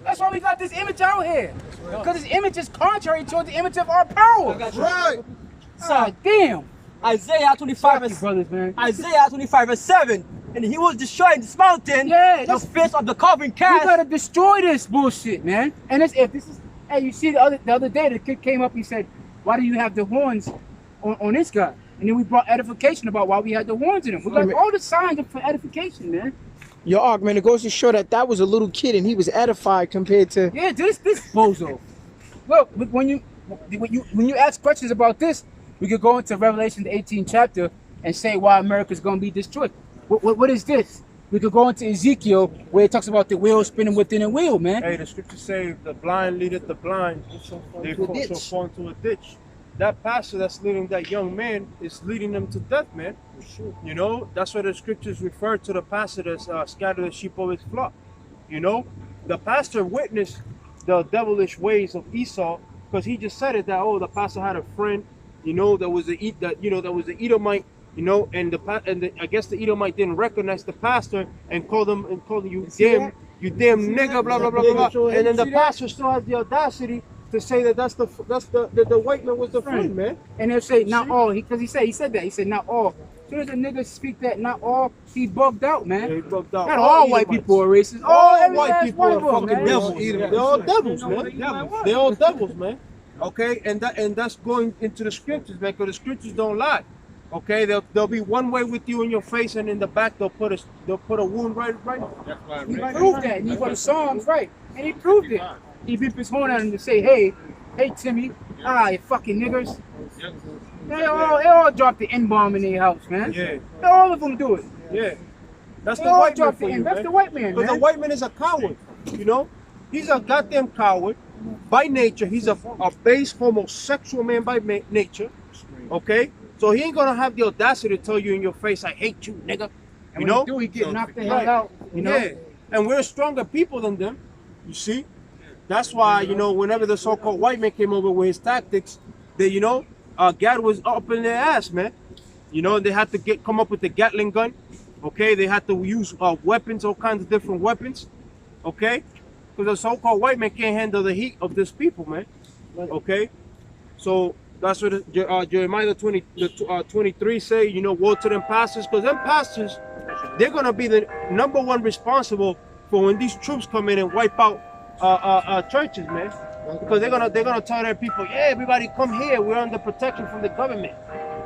That's why we got this image out here. Because this image is contrary to the image of our power. Right. God damn. Isaiah 25 Fuck you, brothers, man. Isaiah 25 verse 7. And he was destroying this mountain. Yeah, the face of the carving We calf. gotta destroy this bullshit, man. And if this is, hey, you see the other day the kid came up, he said, why do you have the horns on this guy? And then we brought edification about why we had the horns in him. We got all the signs for edification, man. Your argument, it goes to show that was a little kid and he was edified compared to. Yeah, this bozo. Look, when you ask questions about this, we could go into Revelation the 18th chapter and say why America's gonna be destroyed. What is this? We could go into Ezekiel where it talks about the wheel spinning within a wheel, man. Hey, the scriptures say the blind leadeth the blind, they shall fall into a ditch. That pastor that's leading that young man is leading them to death, man. You know, that's why the scriptures refer to the pastor that's scattered the sheep of his flock. You know, the pastor witnessed the devilish ways of Esau because he just said it that, oh, the pastor had a friend, you know, that was an Edomite. You know, and I guess the Edomite didn't recognize the pastor and called him you damn nigga, blah blah blah blah. And then the pastor still has the audacity to say that that's the white man was the friend, man. And they'll say not all, because he said that. He said not all. As soon as a nigga speak that, not all, he bugged out, man. Yeah, he bugged out. Not all white people are racist. All white people are fucking devils. They're all devils, man. They're all devils, man. Okay, and that's going into the scriptures, man, because the scriptures don't lie. Okay, they'll be one way with you in your face, and in the back they'll put a wound right. He proved that. And he wrote Psalms, right? And he proved it. He beeped his horn at him to say, hey Timmy, you fucking niggers. They all dropped the N-bomb in their house, man. Yeah. All of them do it. Yeah. That's They the all white man dropped for the you, N. That's man. the white man, Because man. the white man is a coward, you know? He's a goddamn coward. By nature, he's a base homosexual man by nature. Okay? So he ain't gonna have the audacity to tell you in your face, I hate you, nigga. And You know? when he do, he get knocked the hell out, you know? Yeah. And we're stronger people than them, you see? That's why, you know, whenever the so-called white man came over with his tactics, they, you know, God was up in their ass, man. You know, they had to come up with the Gatling gun. Okay, they had to use weapons, all kinds of different weapons. Okay, because the so-called white man can't handle the heat of this people, man. Okay, so that's what Jeremiah 23 say. You know, woe to them pastors, because them pastors, they're gonna be the #1 responsible for when these troops come in and wipe out churches, man. Because they're gonna tell their people, yeah, everybody come here. We're under protection from the government.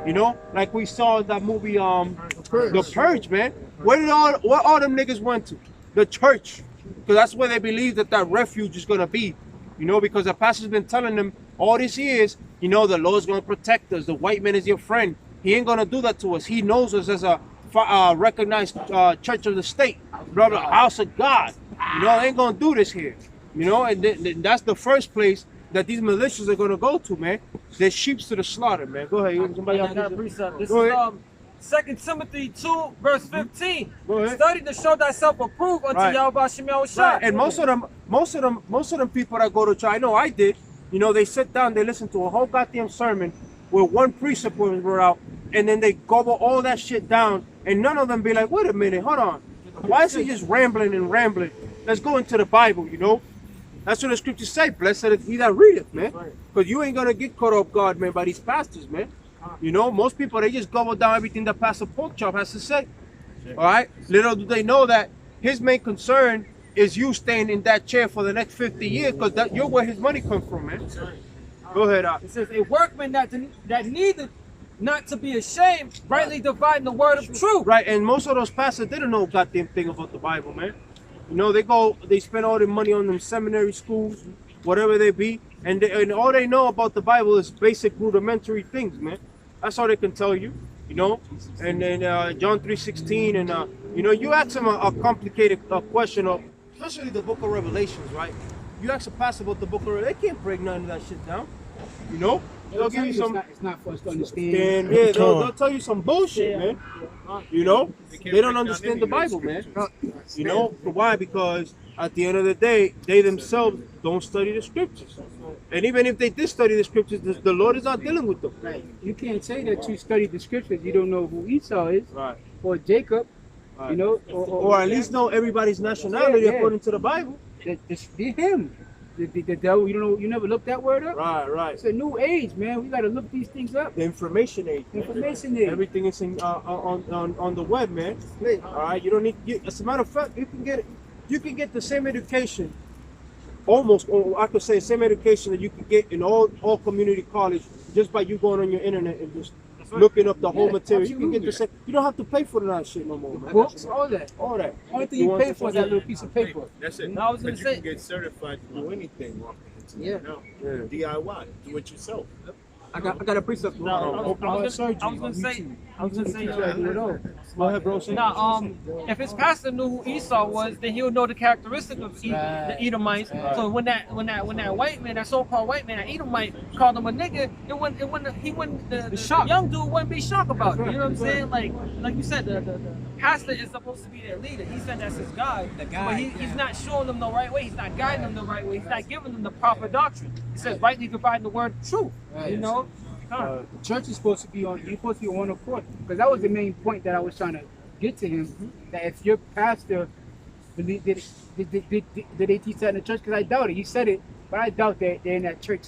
You know, like we saw in that movie, The Purge, man. What all them niggas went to? The church, because that's where they believe that refuge is gonna be. You know, because the pastor's been telling them all these years, you know, the Lord's gonna protect us. The white man is your friend. He ain't gonna do that to us. He knows us as a recognized church of the state, brother, house of God. You know, they ain't gonna do this here. You know, and that's the first place that these militias are gonna go to, man. They're sheeps to the slaughter, man. Go ahead. Somebody else. This Go is ahead. 2 Timothy 2 verse 15. Go ahead. Study to show thyself approved unto Right. Yahweh Shem Yahushua. Right. And most of them people that go to church, I know I did. You know, they sit down, they listen to a whole goddamn sermon where one precept was brought out, and then they gobble all that shit down, and none of them be like, wait a minute, hold on. Why is he just rambling and rambling? Let's go into the Bible, you know? That's what the scriptures say. Blessed is he that readeth, man. Because you ain't gonna get caught off guard, man, by these pastors, man. You know, most people, they just gobble down everything that Pastor Porkchop has to say. All right? Little do they know that his main concern is you staying in that chair for the next 50 years, because you're where his money comes from, man. Go ahead, It says, a workman that needed not to be ashamed, rightly dividing the word of truth. Right, and most of those pastors, they don't know a goddamn thing about the Bible, man. You know, they spend all their money on them seminary schools, whatever they be, and all they know about the Bible is basic rudimentary things, man. That's all they can tell you, you know. And then John 3:16, and you know, you ask them a complicated question of, especially the Book of Revelations, right? You ask a pastor about the Book of Revelations, they can't break none of that shit down, you know. They'll give you some. It's not for us to understand. Yeah, they'll tell you some bullshit, man. You know, they don't understand the Bible, man. You know why? Because at the end of the day, they themselves don't study the scriptures. And even if they did study the scriptures, the Lord is not dealing with them. Right. You can't say that you studied the scriptures. You don't know who Esau is, Right. or Jacob. Right. You know, Or at least know everybody's nationality according to the Bible. him. The devil, you don't know, you never looked that word up? Right, right. It's a new age, man. We gotta look these things up. The information age. man. Information age. Everything is on the web, man. All right, you don't need. As a matter of fact, you can get the same education, almost, or I could say same education that you can get in all community college just by you going on your internet and just looking up the whole material. You can get the same. You don't have to pay for that shit no more, man. Books, all that. All that. Only thing you pay for is that little piece of paper. That's it. No, I was But gonna you say- can get certified to do anything walking into Yeah. it now. Yeah. DIY, do it yourself. I got a precept. Open heart I was surgery gonna on say. YouTube. I was gonna say. You gotta do it all. Go ahead, bro. Say If his pastor knew who Esau was, then he'll know the characteristics of the Edomites. Right. So when that white man, that so-called white man, that Edomite, called him a nigga, the young dude wouldn't be shocked about it. You know what I'm saying? Like you said, the pastor is supposed to be their leader. He said that's his guide. But he's not showing them the right way. He's not guiding them the right way. He's not giving them the proper doctrine. He says rightly dividing the word of truth. Right. You know. The church is supposed to be on. You're supposed to be on one accord, because that was the main point that I was trying to get to him. That if your pastor believed, did they teach that in the church? Because I doubt it. He said it, but I doubt that they're in that church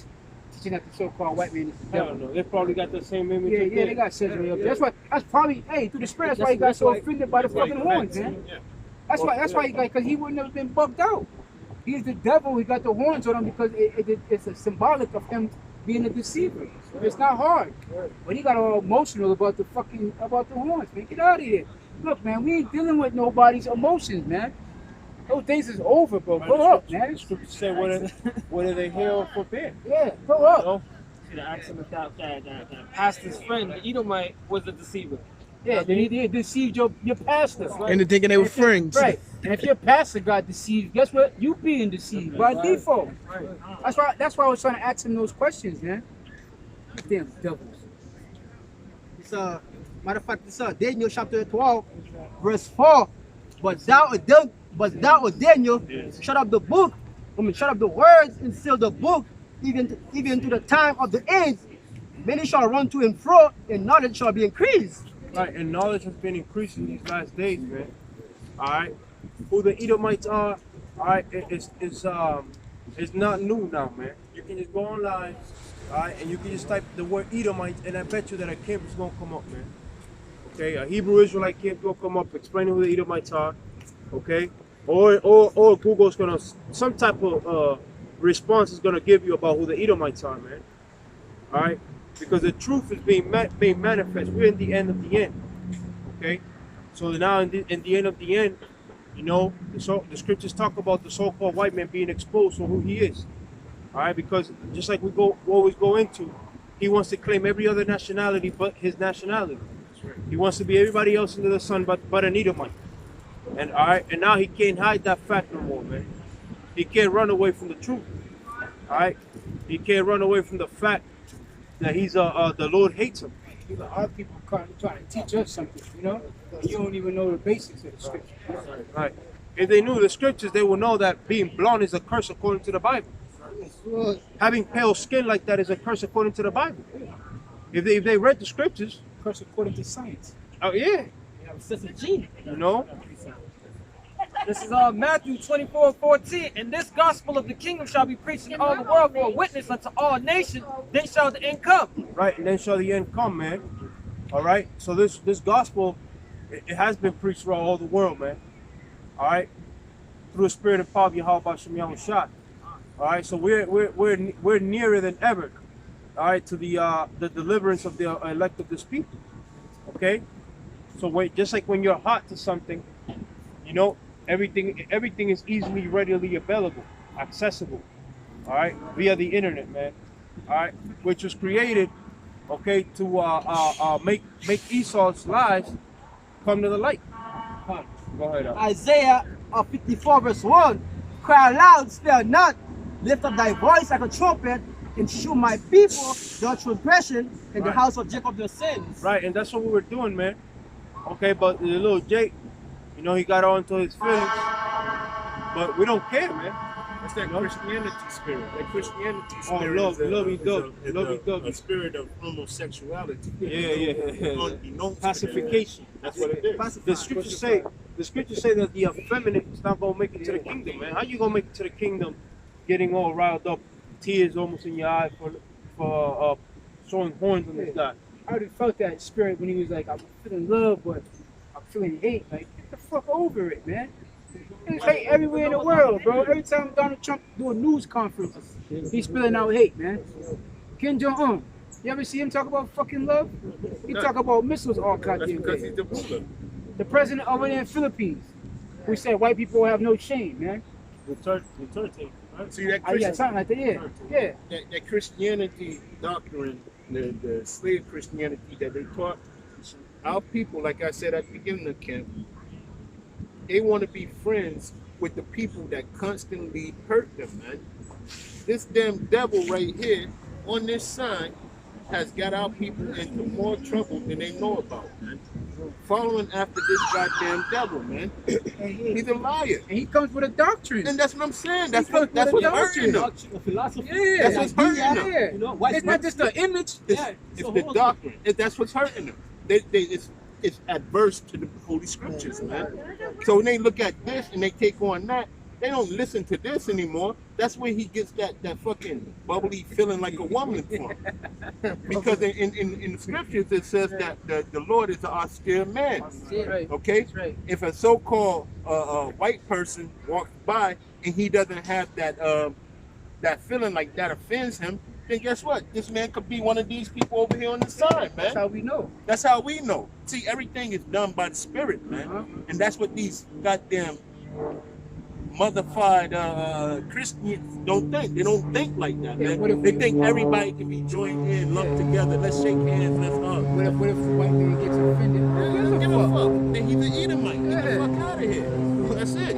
teaching that the so-called white man is the I devil. don't know. They probably got the same image. Yeah, as yeah, they got surgery up there. That's why. That's probably. Hey, through the spirit. That's why he got so offended by the fucking horns, man. Yeah. That's why he got, because he wouldn't have been bugged out. He's the devil. He got the horns on him because it's a symbolic of him being a deceiver. It's not hard. But he got all emotional about the horns, man. Get out of here. Look, man, we ain't dealing with nobody's emotions, man. Those days is over, bro. Grow up, man. The scripture said, whether they hear or forbid. Yeah, grow up. You know? Should have asked him if that pastor's friend, the Edomite, was a deceiver. Yeah, then he deceived your pastor. And they're thinking they were friends. Right. And if your pastor got deceived, guess what? You being deceived by default. That's why I was trying to ask him those questions, man. Damn devils. It's matter of fact, it's Daniel chapter 12, verse 4. But thou, O Daniel, shut up the book, shut up the words and seal the book, even to the time of the end. Many shall run to and fro, and knowledge shall be increased. Right, and knowledge has been increasing these last days, man. All right, who the Edomites are, all right, it's not new now, man. You can just go online, all right, and you can just type the word Edomites, and I bet you that a camp is gonna come up, man. Okay, a Hebrew Israelite camp will come up explaining who the Edomites are, okay, or Google's gonna some type of response is gonna give you about who the Edomites are, man. All right. Because the truth is being manifest. We're in the end of the end. Okay? So now in the end of the end, you know, the scriptures talk about the so-called white man being exposed for who he is. All right? Because just like we always go into, he wants to claim every other nationality but his nationality. He wants to be everybody else under the sun but an Edomite. And all right, and now he can't hide that fact no more, man. He can't run away from the truth. All right? He can't run away from the fact that he's the Lord hates him. You know, our people trying to teach us something, you know? You don't even know the basics of the scripture. Right. If they knew the scriptures, they would know that being blonde is a curse according to the Bible. Having pale skin like that is a curse according to the Bible. If they read the scriptures, Curse according to science. oh yeah, Sister G. you know. This is Matthew 24:14. And this gospel of the kingdom shall be preached in all the world for a witness unto all nations. Then shall the end come. Right, and then shall the end come, man. All right. So this gospel, it has been preached throughout all the world, man. All right, through the spirit and power of Yahweh Shem Yahushua. All right. So we're nearer than ever. All right, to the deliverance of the elect of this people. Okay. So wait, just like when you're hot to something, you know, everything is easily, readily available, accessible. All right, via the internet, man. All right, which was created, okay, to make Esau's lies come to the light. Go ahead. Isaiah 54 verse 1. Cry aloud, spare not, lift up thy voice like a trumpet, and shew my people their transgression, and the Right. house of Jacob their sins. Right, and that's what we were doing, man. Okay, but the little Jake, you know, he got on to his feelings, but we don't care, man. That's that Christianity spirit. That Christianity Oh, spirit. love, is a- lovey is a- dovey, is a- lovey dovey. A spirit of homosexuality. Yeah. Unbeknownst to them. Pacification. That's what it is. The scriptures say that the effeminate is not gonna make it to the kingdom, man. How you gonna make it to the kingdom, getting all riled up, tears almost in your eye for showing horns on this guy? I already felt that spirit when he was like, I'm feeling love, but I'm feeling hate. Like, get the fuck over it, man. There's hate everywhere in the world, bro. Every time Donald Trump do a news conference, he's spilling out hate, man. Kim Jong-un, you ever see him talk about fucking love? He talk about missiles all That's goddamn because day. he's the ruler. The president over there in Philippines, who said white people have no shame, man. Duterte, right? See that Yeah, something like that, yeah. that Christianity doctrine, the slave Christianity that they taught, our people, like I said at the beginning of camp, they want to be friends with the people that constantly hurt them, man. This damn devil right here on this sign has got our people into more trouble than they know about, man. Following after this goddamn devil, man. He's a liar. And he comes with a doctrine. And that's what I'm saying. That's comes what's with a hurting them. A philosophy. Yeah, That's what's hurting them. yeah. You know, white It's not just the image. It's the doctrine. That's what's hurting them. It's adverse to the Holy Scriptures, man. So when they look at this and they take on that, they don't listen to this anymore. That's where he gets that fucking bubbly feeling like a woman from. Because in the Scriptures it says that the Lord is an austere man. Right. Okay? That's right. If a so-called white person walks by and he doesn't have that feeling like that offends him, then guess what? This man could be one of these people over here on the side, man. That's how we know. That's how we know. See, everything is done by the Spirit, man. And that's what these goddamn motherfied Christians don't think. They don't think like that, Yeah, man. what if They we- think everybody can be joined in, lumped together. Let's shake hands, let's hug. What if the white man gets offended? He doesn't give a fuck. Then he's an Edomite. Get the Yeah. fuck out of here. That's it.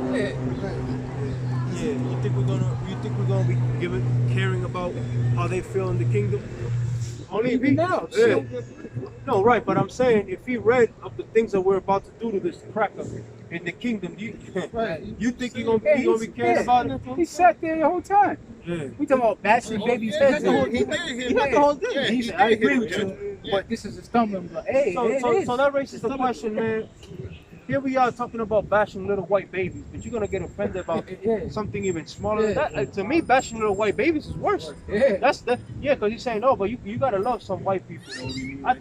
Yeah, you think we're gonna be caring about how they feel in the kingdom? Only if he now, yeah. No, right, but I'm saying if he read of the things that we're about to do to this cracker in the kingdom, you think he gonna be caring about it? He sat there the whole time. Yeah. We talking about bashing babies' heads. He in. did hit He got the whole thing. Yeah, He he said, did I agree hit with him, you, yeah. but this is a stumbling block. Hey, So that raises the question, man. Here we are talking about bashing little white babies, but you're gonna get offended about Yeah. something even smaller than Yeah. that. To me, bashing little white babies is worse. Yeah. Yeah, because you're saying no, but you gotta love some white people. I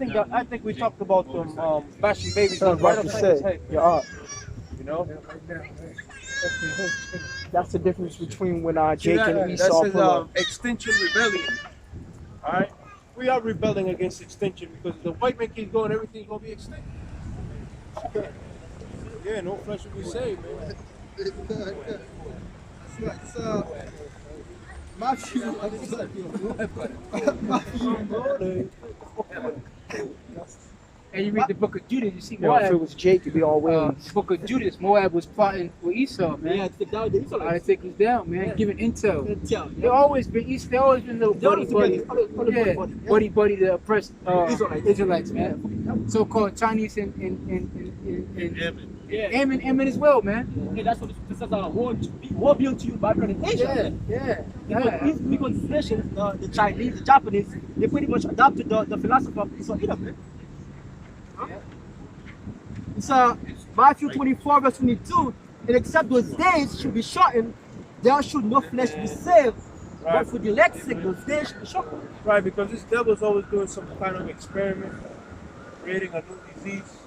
think we talked about them bashing babies I was right about to upside his say, head. yeah, You know, that's the difference between when See, Jake that- and that's Esau his, pull up. Extinction Rebellion. All right, we are rebelling against extinction because the white man keeps going, everything's gonna be extinct. Yeah, no flesh will be saved, man. So, Matthew. And you read the book of Judas, you see Yo, if it Moab. was Jake, it'd be all The wings. book of Judas, Moab was plotting with Esau, man. Yeah, take down the How to Israelites. take us down, man. Giving intel. Yeah. They always been They always been little buddy buddy. Yeah, buddy buddy the oppressed Israelites, man. So-called Chinese and Ammon as well, man. Yeah, that's what this is war built to you by accreditation. Yeah. Because these nations, the Chinese, the Japanese, they pretty much adopted the philosophy of Esau Edom, man. It's Matthew 24, verse 22. And except those days should be shortened, there should no flesh be saved. Right. But for the elect's sake, those days should be shortened. Right, because this devil's always doing some kind of experiment, creating a new disease.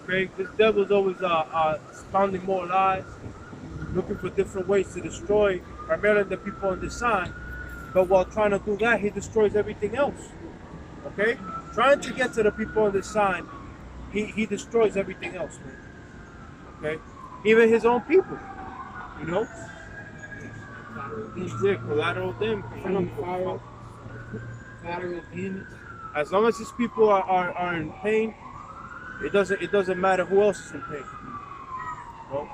Okay, this devil's always spouting more lies, looking for different ways to destroy primarily the people on this side. But while trying to do that, he destroys everything else. Okay, trying to get to the people on this side, he destroys everything else, man. Okay, even his own people. You know, yeah, collateral damage. As long as his people are in pain, it doesn't matter who else is in pain. Well,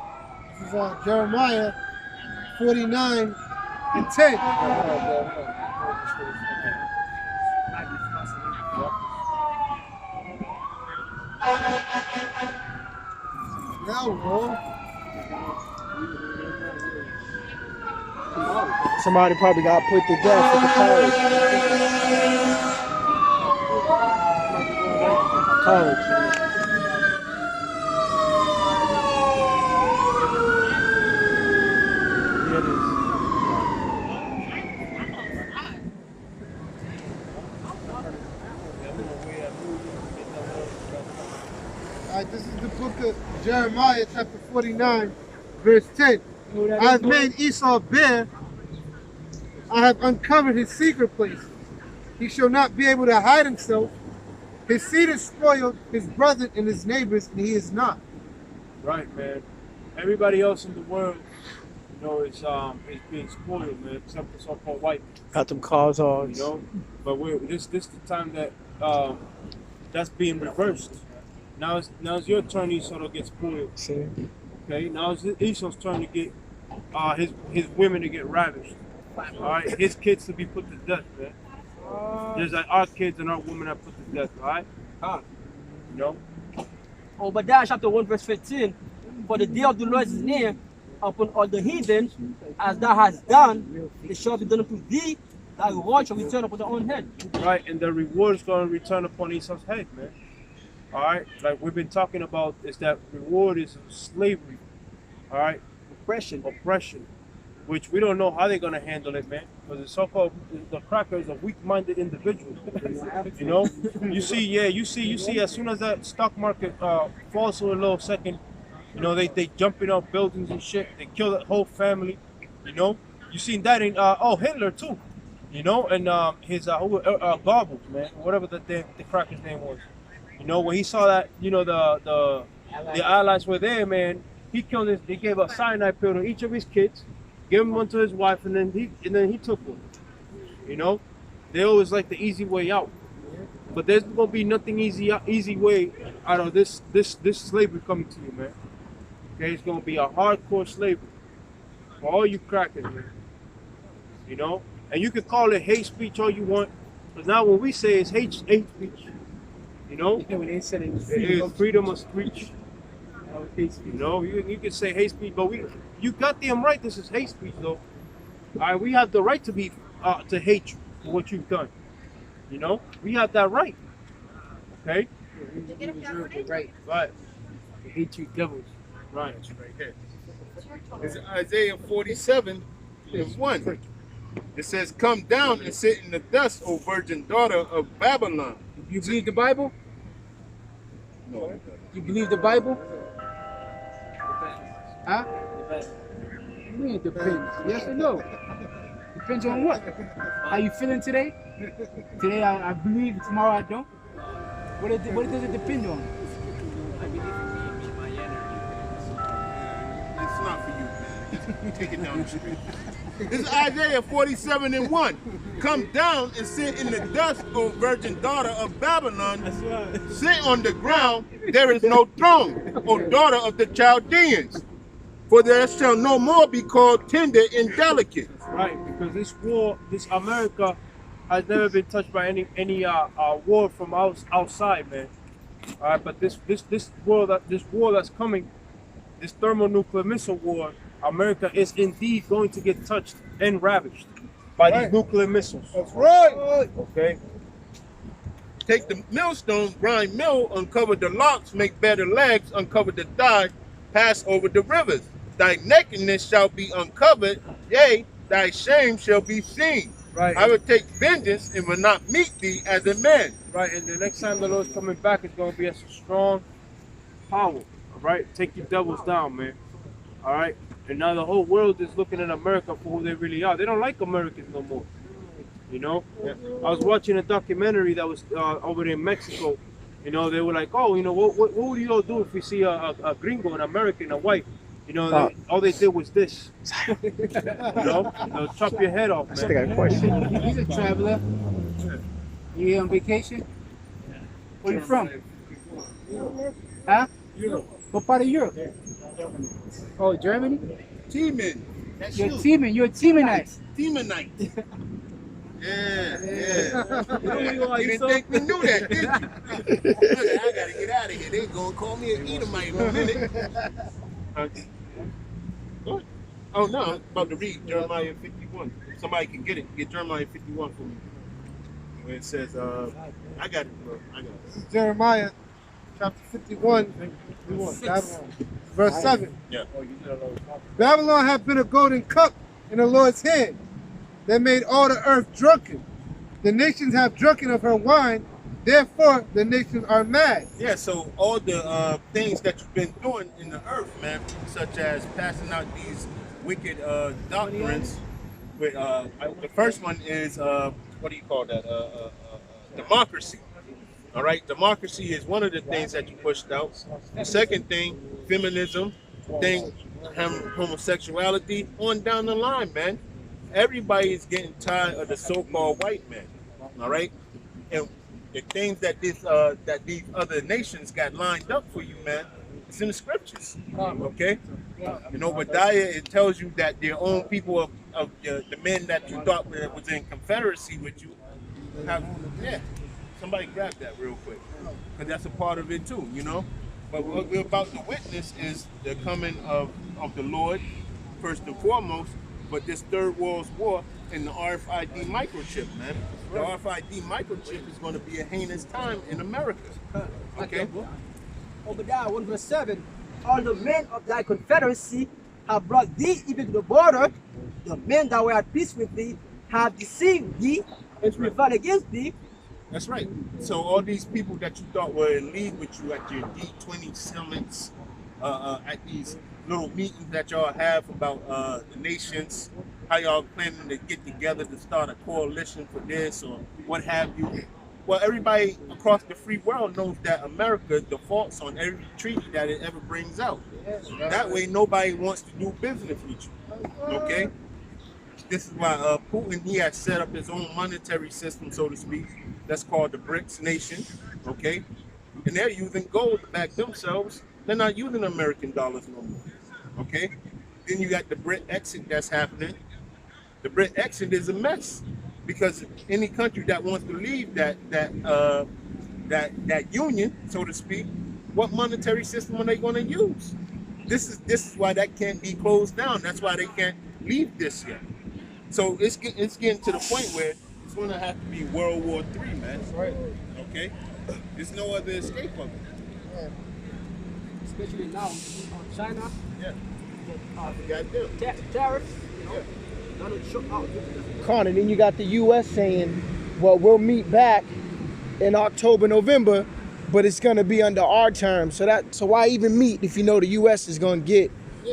This is Jeremiah 49 and 10. Now, bro. Somebody probably got put to death with the college. College. Yeah, it is. This is the book of Jeremiah, chapter 49, verse 10. I have made Esau bare. I have uncovered his secret place. He shall not be able to hide himself. His seed is spoiled, his brother and his neighbors, and he is not. Right, man. Everybody else in the world, you know, is being spoiled, man, except the so-called white people. Got them cars on. You know, but this the time that that's being reversed. Now it's your turn, Esau, to get spoiled. See? Okay, now it's Esau's turn to get his women to get ravished. All right, his kids to be put to death, man. There's like our kids and our women are put to death, all right? You know. Obadiah chapter 1 verse 15. For the day of the Lord is near upon all the heathen, as thou hast done, it shall be done unto thee. Thy reward shall return upon thy own head. Right, and the reward is going to return upon Esau's head, man. All right, like we've been talking about, is that reward is slavery. All right, oppression, which we don't know how they're going to handle it, man. Because the so-called the cracker is a weak-minded individual. You know, you see. As soon as that stock market falls for a little second, you know, they jumping off buildings and shit. They kill the whole family. You know, you seen that in Hitler too. You know, and his Goebbels, man, whatever the cracker's name was. You know, when he saw that, you know, the Allies were there, man, he killed his. They gave a cyanide pill to each of his kids, gave him one to his wife, and then he took one. You know, they always like the easy way out, but there's gonna be nothing easy way out of this slavery coming to you, man. Okay, it's gonna be a hardcore slavery for all you crackers, man. You know, and you can call it hate speech all you want, but now when we say it's hate speech. You know, when they said it was it is freedom of speech. You know, you can say hate speech, but you got them right. This is hate speech, though. All right, we have the right to be to hate you for what you've done. You know, we have that right. Okay. You reserve the right Right. to hate you devils. Right. Right here. It's Isaiah 47 and 1. It says, "Come down and sit in the dust, O virgin daughter of Babylon." You believe the Bible? No. You believe the Bible? Huh? You mean it depends? Yes or no? Depends on what? How you feeling today? Today I believe, tomorrow I don't. What does it depend on? It's not for you, man. Take it down the street. This is Isaiah 47 and 1. "Come down and sit in the dust, O virgin daughter of Babylon. Sit on the ground, there is no throne, O daughter of the Chaldeans. For there shall no more be called tender and delicate." Right, because this America has never been touched by any war from outside, man. All right, but this war that's coming, this thermonuclear missile war, America is indeed going to get touched and ravished by these nuclear missiles. That's right. Okay. "Take the millstone, grind mill, uncover the locks, make better legs, uncover the thigh, pass over the rivers. Thy nakedness shall be uncovered, yea, thy shame shall be seen. Right. I will take vengeance and will not meet thee as a man." Right, and the next time the Lord's coming back, it's going to be as a strong power. All right, take your devils down, man. All right, and now the whole world is looking at America for who they really are. They don't like Americans no more. You know, I was watching a documentary that was over there in Mexico. You know, they were like, "Oh, you know, what would you all do if you see a gringo, an American, a white?" You know, all they did was this. You know, they'll chop your head off, I still man. got a question. He's a traveler. You here on vacation? Where you from? Huh? Europe. What part of Europe? Oh, Germany? Teeman. That's You're you. teaming. You're a Teemanite. Teemanite. Yeah. You You didn't think we knew that, did you? I gotta get out of here. They gonna call me an Edomite in a minute. Oh no, I'm about to read Jeremiah 51. If somebody can get it, get Jeremiah 51 for me. Where it says, I got it, bro. I got it. This is Jeremiah chapter 51, Babylon, verse 7. Yeah. Babylon hath been a golden cup in the Lord's hand that made all the earth drunken. The nations have drunken of her wine, therefore the nations are mad. Yeah, so all the things that you've been doing in the earth, man, such as passing out these wicked doctrines. With the first one is what do you call that? Democracy. All right, democracy is one of the things that you pushed out. The second thing, feminism. Thing, homosexuality. On down the line, man. Everybody is getting tired of the so-called white man. All right, and the things that these other nations got lined up for you, man, it's in the scriptures. Okay, you know, Obadiah, it tells you that their own people of the men that you thought was in confederacy with you have, yeah. Somebody grab that real quick, because that's a part of it too, you know. But what we're about to witness is the coming of the Lord, first and foremost. But this third world war and the RFID microchip, man. The RFID microchip is going to be a heinous time in America. Okay. Obadiah 1 verse 7. All the men of thy confederacy have brought thee even to the border. The men that were at peace with thee have deceived thee and prevailed against thee. That's right. So all these people that you thought were in league with you at your D20 summits, at these little meetings that y'all have about the nations, how y'all planning to get together to start a coalition for this or what have you. Well, everybody across the free world knows that America defaults on every treaty that it ever brings out. That way, nobody wants to do business with you. Okay? This is why Putin, he has set up his own monetary system, so to speak. That's called the BRICS nation. Okay? And they're using gold to back themselves. They're not using American dollars no more. Okay? Then you got the Brit exit that's happening. The Brit exit is a mess because any country that wants to leave that union, so to speak, what monetary system are they going to use? This is why that can't be closed down. That's why they can't leave this yet. So it's getting to the point where it's going to have to be World War III, man. That's right. Okay? There's no other escape of it. Yeah. Especially now, China. Yeah. Tariffs, you know. Donald Trump out. Connor, then you got the U.S. saying, well, we'll meet back in October, November, but it's going to be under our terms. So why even meet if you know the U.S. is going to get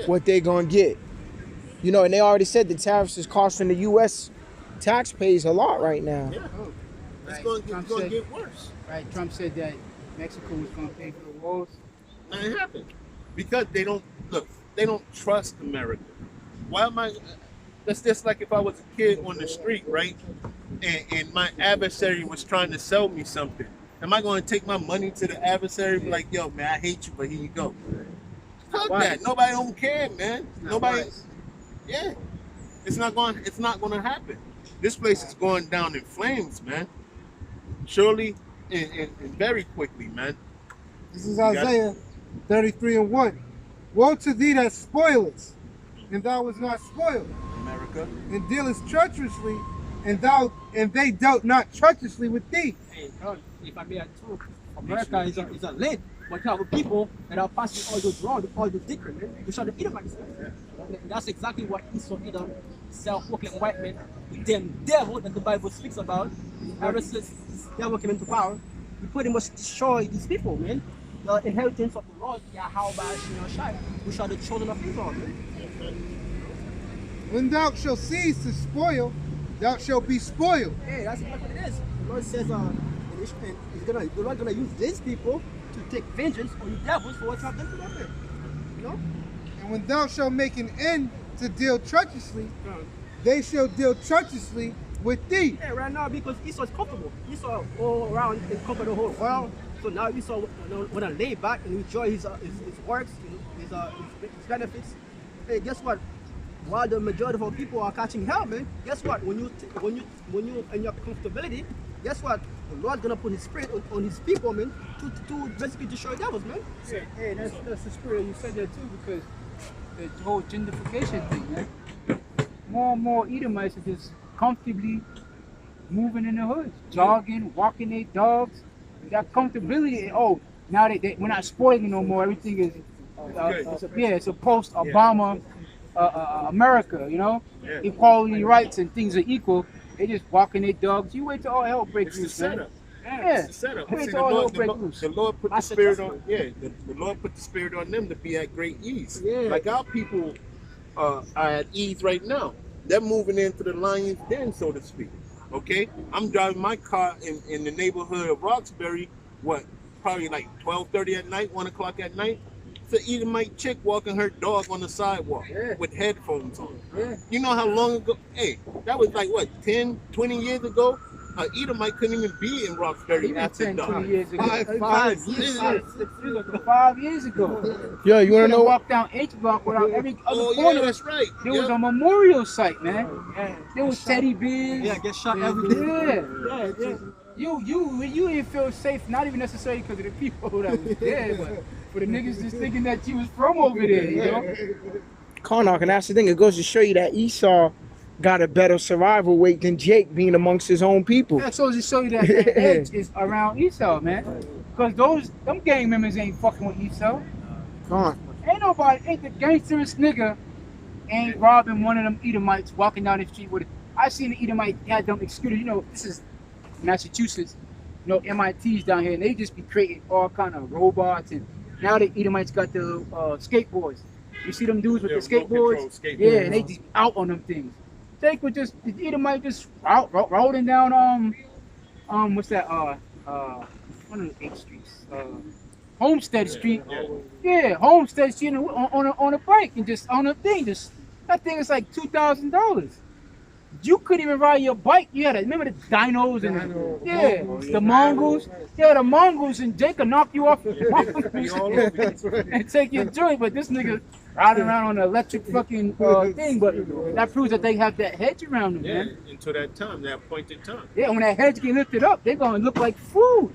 what they're going to get? You know, and they already said the tariffs is costing the U.S. taxpayers a lot right now. Yeah. It's going to get worse. Right, Trump said that Mexico was going to pay for the walls. And it happened. Because they don't trust America. Why am I... That's just like if I was a kid on the street, right? And my adversary was trying to sell me something. Am I going to take my money to the adversary and be like, yo, man, I hate you, but here you go? Fuck that. Nobody don't care, man. Nobody. Yeah. It's not going to happen. This place is going down in flames, man. Surely and very quickly, man. This is Isaiah 33:1. Woe to thee that spoilest, and thou was not spoiled. America. And dealest treacherously, and they dealt not treacherously with thee. Hey, if I may add too, America is a lid, but you have people that are passing all those wrong, all those decree, man. You shall the Edomites. And that's exactly what Esau Edom, self-proclaimed white men, the damn devil that the Bible speaks about. Ever since this devil came into power, he pretty much destroyed these people, man. The inheritance of the Lord, Yahweh Shai, which are the children of Israel, man. When thou shalt cease to spoil, thou shalt be spoiled. Hey, that's what it is. The Lord says, the Lord gonna use these people to take vengeance on the devils for what you have done to them. You know? And when thou shalt make an end to deal treacherously, they shall deal treacherously with thee. Yeah, right now because Esau is comfortable. Esau all around and cover the whole world. So now Esau want to lay back and enjoy his works, his benefits. Hey, guess what? While the majority of our people are catching hell, man, guess what? When you in your comfortability, guess what? The Lord's gonna put His spirit on His people, man, to basically destroy devils, man. Hey, that's the spirit. You said that too because the whole gentrification thing, man. More and more Edomites are just comfortably moving in the hoods, jogging, walking their dogs. That comfortability. Oh, now we're not spoiling no more. Everything is, it's a post-Obama America, you know? Yeah. Equality rights and things are equal. They just walking their dogs. You wait till all hell breaks It's the loose, man. setup. Yeah. It's the setup. Wait See, till all hell breaks loose. the Lord put the spirit on. Yeah, the Lord put the spirit on them to be at great ease. Yeah. Like our people are at ease right now. They're moving into the lion's den, so to speak. Okay, I'm driving my car in the neighborhood of Roxbury. Probably like 12:30 at night, 1 o'clock at night. It's an Edomite chick walking her dog on the sidewalk with headphones on. Yeah. You know how long ago? Hey, that was like what, 10, 20 years ago? Edomite couldn't even be in Roxbury Even after 10, dark. 20 years ago. 5 years. 5 years ago. Yo, you wanna know walk down H Block without every other Oh corner. yeah, that's right. There was a memorial site, man. There was teddy bears. Yeah, get shot every day. Yeah. You didn't feel safe, not even necessarily because of the people that was there, but for the niggas just thinking that you was from over there, you know? Karnak, and that's the thing. It goes to show you that Esau got a better survival rate than Jake being amongst his own people. That shows to show you that the edge is around Esau, man. Because them gang members ain't fucking with Esau. Karnak. Ain't the gangsterest nigga ain't robbing one of them Edomites walking down the street with it. I seen the Edomite had them executed. You know, this is Massachusetts, you know, MIT's down here, and they just be creating all kind of robots. And now the Edomites got the skateboards. You see them dudes with the skateboards? Yeah, and they just out on them things. They could just, the Edomite just rolling down, what's that, one of the 8 streets, Homestead Street. Yeah, Homestead Street on a bike and just on a thing. That thing is like $2,000. You couldn't even ride your bike. You had to remember the dinos and the Mongols. Yeah, the Mongols, and Jake could knock you off and take your joint. But this nigga riding around on an electric fucking thing. But that proves that they have that hedge around them, man. Until that time, that appointed time. Yeah, when that hedge get lifted up, they're gonna look like food.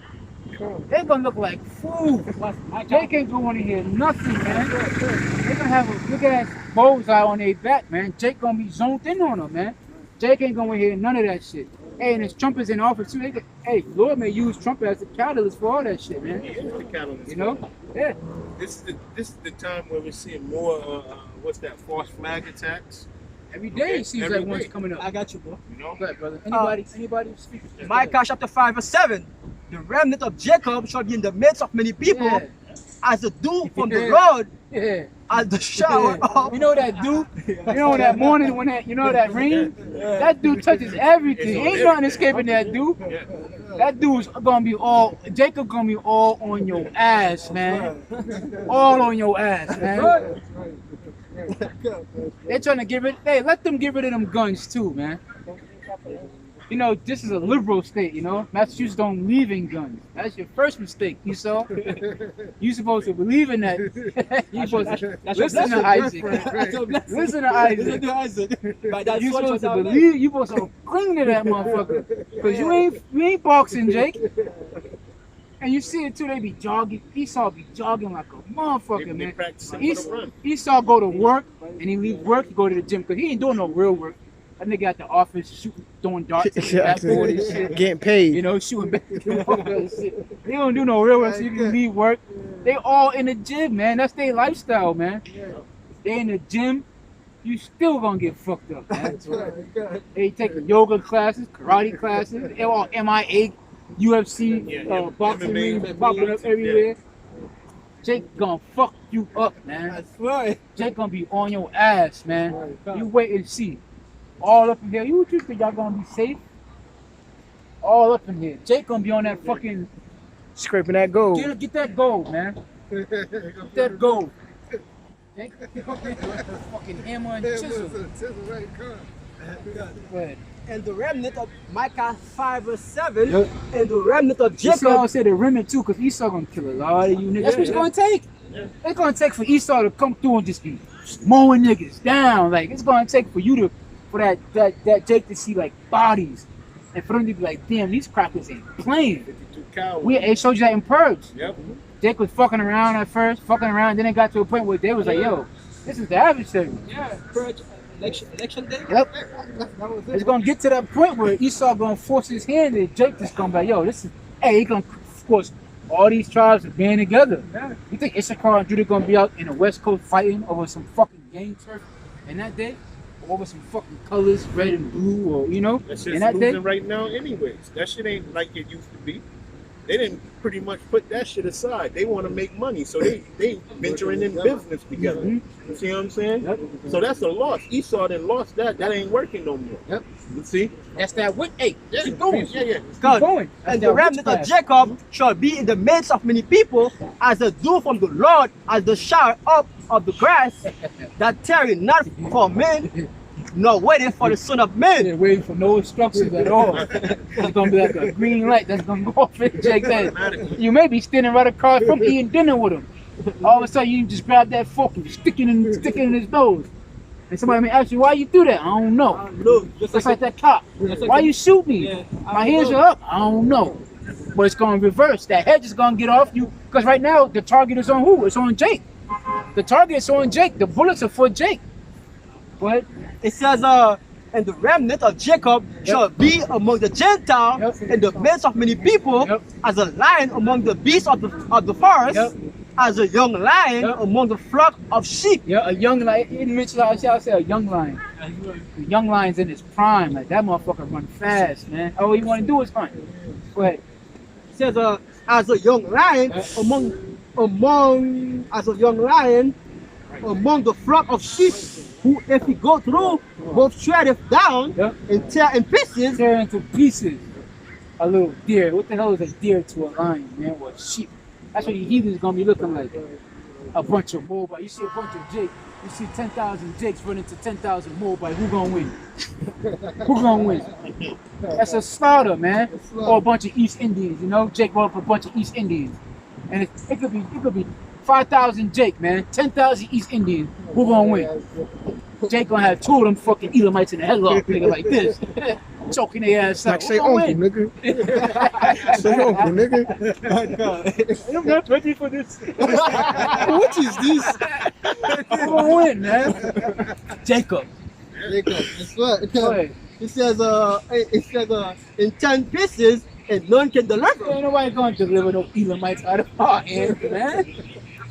They're gonna look like food. Jake ain't gonna want to hear nothing, man. They're gonna have a big ass bullseye on their back, man. Jake gonna be zoned in on them, man. Jake ain't gonna hear none of that shit. Hey, and his Trump is in office too. Hey, Lord may use Trump as the catalyst for all that shit, man. He is the catalyst. You know? Yeah. This is the time where we're seeing more, what's that, false flag attacks. Every day it seems every like one's day. coming up. I got you, bro. You know? Go ahead, brother. Anybody speak? Micah chapter 5 verse 7. The remnant of Jacob shall be in the midst of many people, Yeah. as the dew from the road, Yeah. as the shower of You know that dude? You know that morning when that rain? That dude touches everything. Ain't nothing escaping that dude. That dude's gonna be Jacob gonna be all on your ass, man. All on your ass, man. They're trying to let them get rid of them guns too, man. You know, this is a liberal state, you know? Massachusetts don't believe in guns. That's your first mistake, Esau. You supposed to believe in that. You supposed to listen to Isaac. Listen to Isaac. You supposed to believe, you supposed to cling to that motherfucker. Because you ain't boxing, Jake. And you see it too, they be jogging. Esau be jogging like a motherfucker, man. practicing for the run. Esau go to work, and he leave work to go to the gym, because he ain't doing no real work. That nigga at the office shooting, throwing darts at the backboard and shit. Getting paid. You know, shooting basketball and shit. They don't do no real work, so you can leave work. They all in the gym, man. That's their lifestyle, man. They in the gym, you still gonna get fucked up, man. They taking yoga classes, karate classes. They all MIA, UFC, boxing rings popping up everywhere. Jake gonna fuck you up, man. That's right. Jake gonna be on your ass, man. You wait and see. All up in here. You think y'all gonna be safe? All up in here. Jake gonna be on that fucking Scraping that gold. get that gold, man. Get that gold. Jake gonna be like a fucking hammer and chisel. Go ahead. And the remnant of Micah 5 verse 7, and the remnant of Jacob. Esau said the remnant too, because Esau gonna kill a lot of you niggas. That's what it's gonna take. It's gonna take for Esau to come through and just be mowing niggas down. Like, it's gonna take for you to, for that Jake to see like bodies, and for them to be like, damn, these crackers ain't playing. 52 cowards. They showed you that in Purge. Yep. Jake was fucking around at first, then it got to a point where they was like, yo, This is the adversary. Yeah, election day. Yep. It's gonna get to that point where Esau gonna force his hand and Jacob just come back. Yo, this is hey, he gonna of course all these tribes are being together. Yeah. You think Issachar and Judah gonna be out in the West Coast fighting over some fucking game turf in that day? Or over some fucking colors, red and blue, or you know, That shit's in that day? losing right now anyways. That shit ain't like it used to be. They didn't pretty much put that shit aside. They want to make money, so they venturing in business together. Mhm. You see what I'm saying? Yep. So that's a loss. Esau then lost that. That ain't working no more. Yep. You see? That's that wit. Hey, Yeah, keep going. Yeah. Keep God, going. That's and the that remnant of witchcraft. Jacob shall be in the midst of many people, as the dew from the Lord, as the shower up of the grass, that tarry not for men, nor waiting for the Son of Man. They're waiting for no instructions at all. It's gonna be like a green light that's gonna go off in Jake's head. You may be standing right across from eating dinner with him. All of a sudden, you just grab that fork and stick it in his nose. And somebody may ask you, why you do that? I don't know. Look, Just like that cop. Just like Why the- you shoot me? Yeah, My hands are up. I don't know. But it's going to reverse. That head is going to get off you. Because right now, the target is on who? It's on Jake. The target is on Jake. The bullets are for Jake. But It says, and the remnant of Jacob shall be among the Gentiles Yep. in the midst of many people, Yep. as a lion among the beasts of the forest, Yep. as a young lion Yep. among the flock of sheep. yeah, a young lion. You mentioned I say a young lion. The young lion's in his prime. Like that motherfucker run fast, man. All he want to do is hunt. Go ahead. It says, as a young lion as a young lion among the flock of sheep, who if he go through, both treadeth down Yep. and tear in pieces. Tear into pieces a little deer. What the hell is a deer to a lion, man? Or a sheep? That's what the heathen's gonna be looking like. A bunch of Moabite. You see a bunch of Jake. You see 10,000 Jakes run into 10,000 Moabite. Who gonna win? Who gonna win? That's a slaughter, man. Or a bunch of East Indians. You know, Jake run up a bunch of East Indians, and it could be 5,000 Jake, man. 10,000 East Indians. Who gonna win? Jake gonna have two of them fucking Elamites in the headlock, nigga, like this, choking their ass out. Like say Who gonna uncle, win? nigga. Say uncle, nigga. I'm not ready for this. What is this? Who gonna win, man? Jacob. Jacob, that's right. Go ahead. It says, in 10 pieces, and none can deliver. Ain't nobody gonna deliver no Elamites out of our hands, man.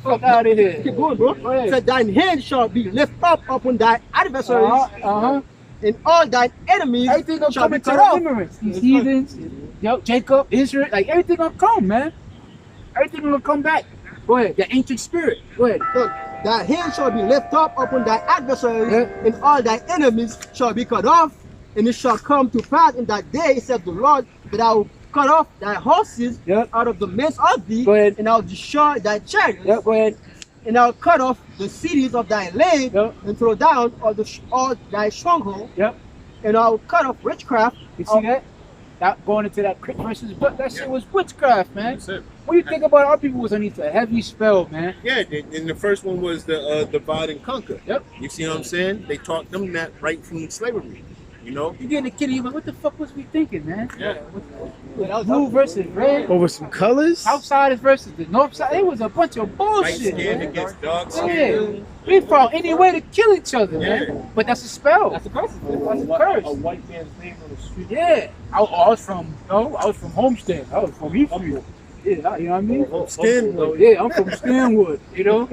Fuck out of here. Keep going, bro. Go ahead. It said, thine hand shall be lifted up upon thy adversaries, Uh-huh. and all thine enemies Everything gonna shall come be into cut off. remembrance. These heathens, yo, Jacob, Israel, like everything gonna come, man. Everything gonna come back. Go ahead. The ancient spirit. Go ahead. Look, thy hand shall be lifted up upon thy adversaries, Yeah. and all thy enemies shall be cut off. And it shall come to pass in that day, said the Lord, that I will cut off thy horses Yep. out of the midst of thee, Go ahead. and I'll destroy thy chariots, Yep, go ahead. and I'll cut off the cities of thy land, Yep. and throw down all thy stronghold, Yep. and I'll cut off witchcraft. You see that? That going into that crit versus but that shit was witchcraft, man. What do you think about our people was underneath a heavy spell, man? Yeah, and the first one was the divide and conquer. Yep. You see what I'm saying? They taught them that right from slavery. You know? You getting a kid, you like, what the fuck was we thinking, man? Yeah. Blue versus red. Over some colors? Outside versus the north side. It was a bunch of Light bullshit, skin man. against dark Yeah. skin. We found any way to kill each other, Yeah. man. But that's a spell. That's a curse. That's a curse. A white man's name on the street. Yeah. I was from, I was from Homestead. I was from Eastfield. Yeah, you know what I mean? Skin. Yeah, I'm from Stanwood, you know?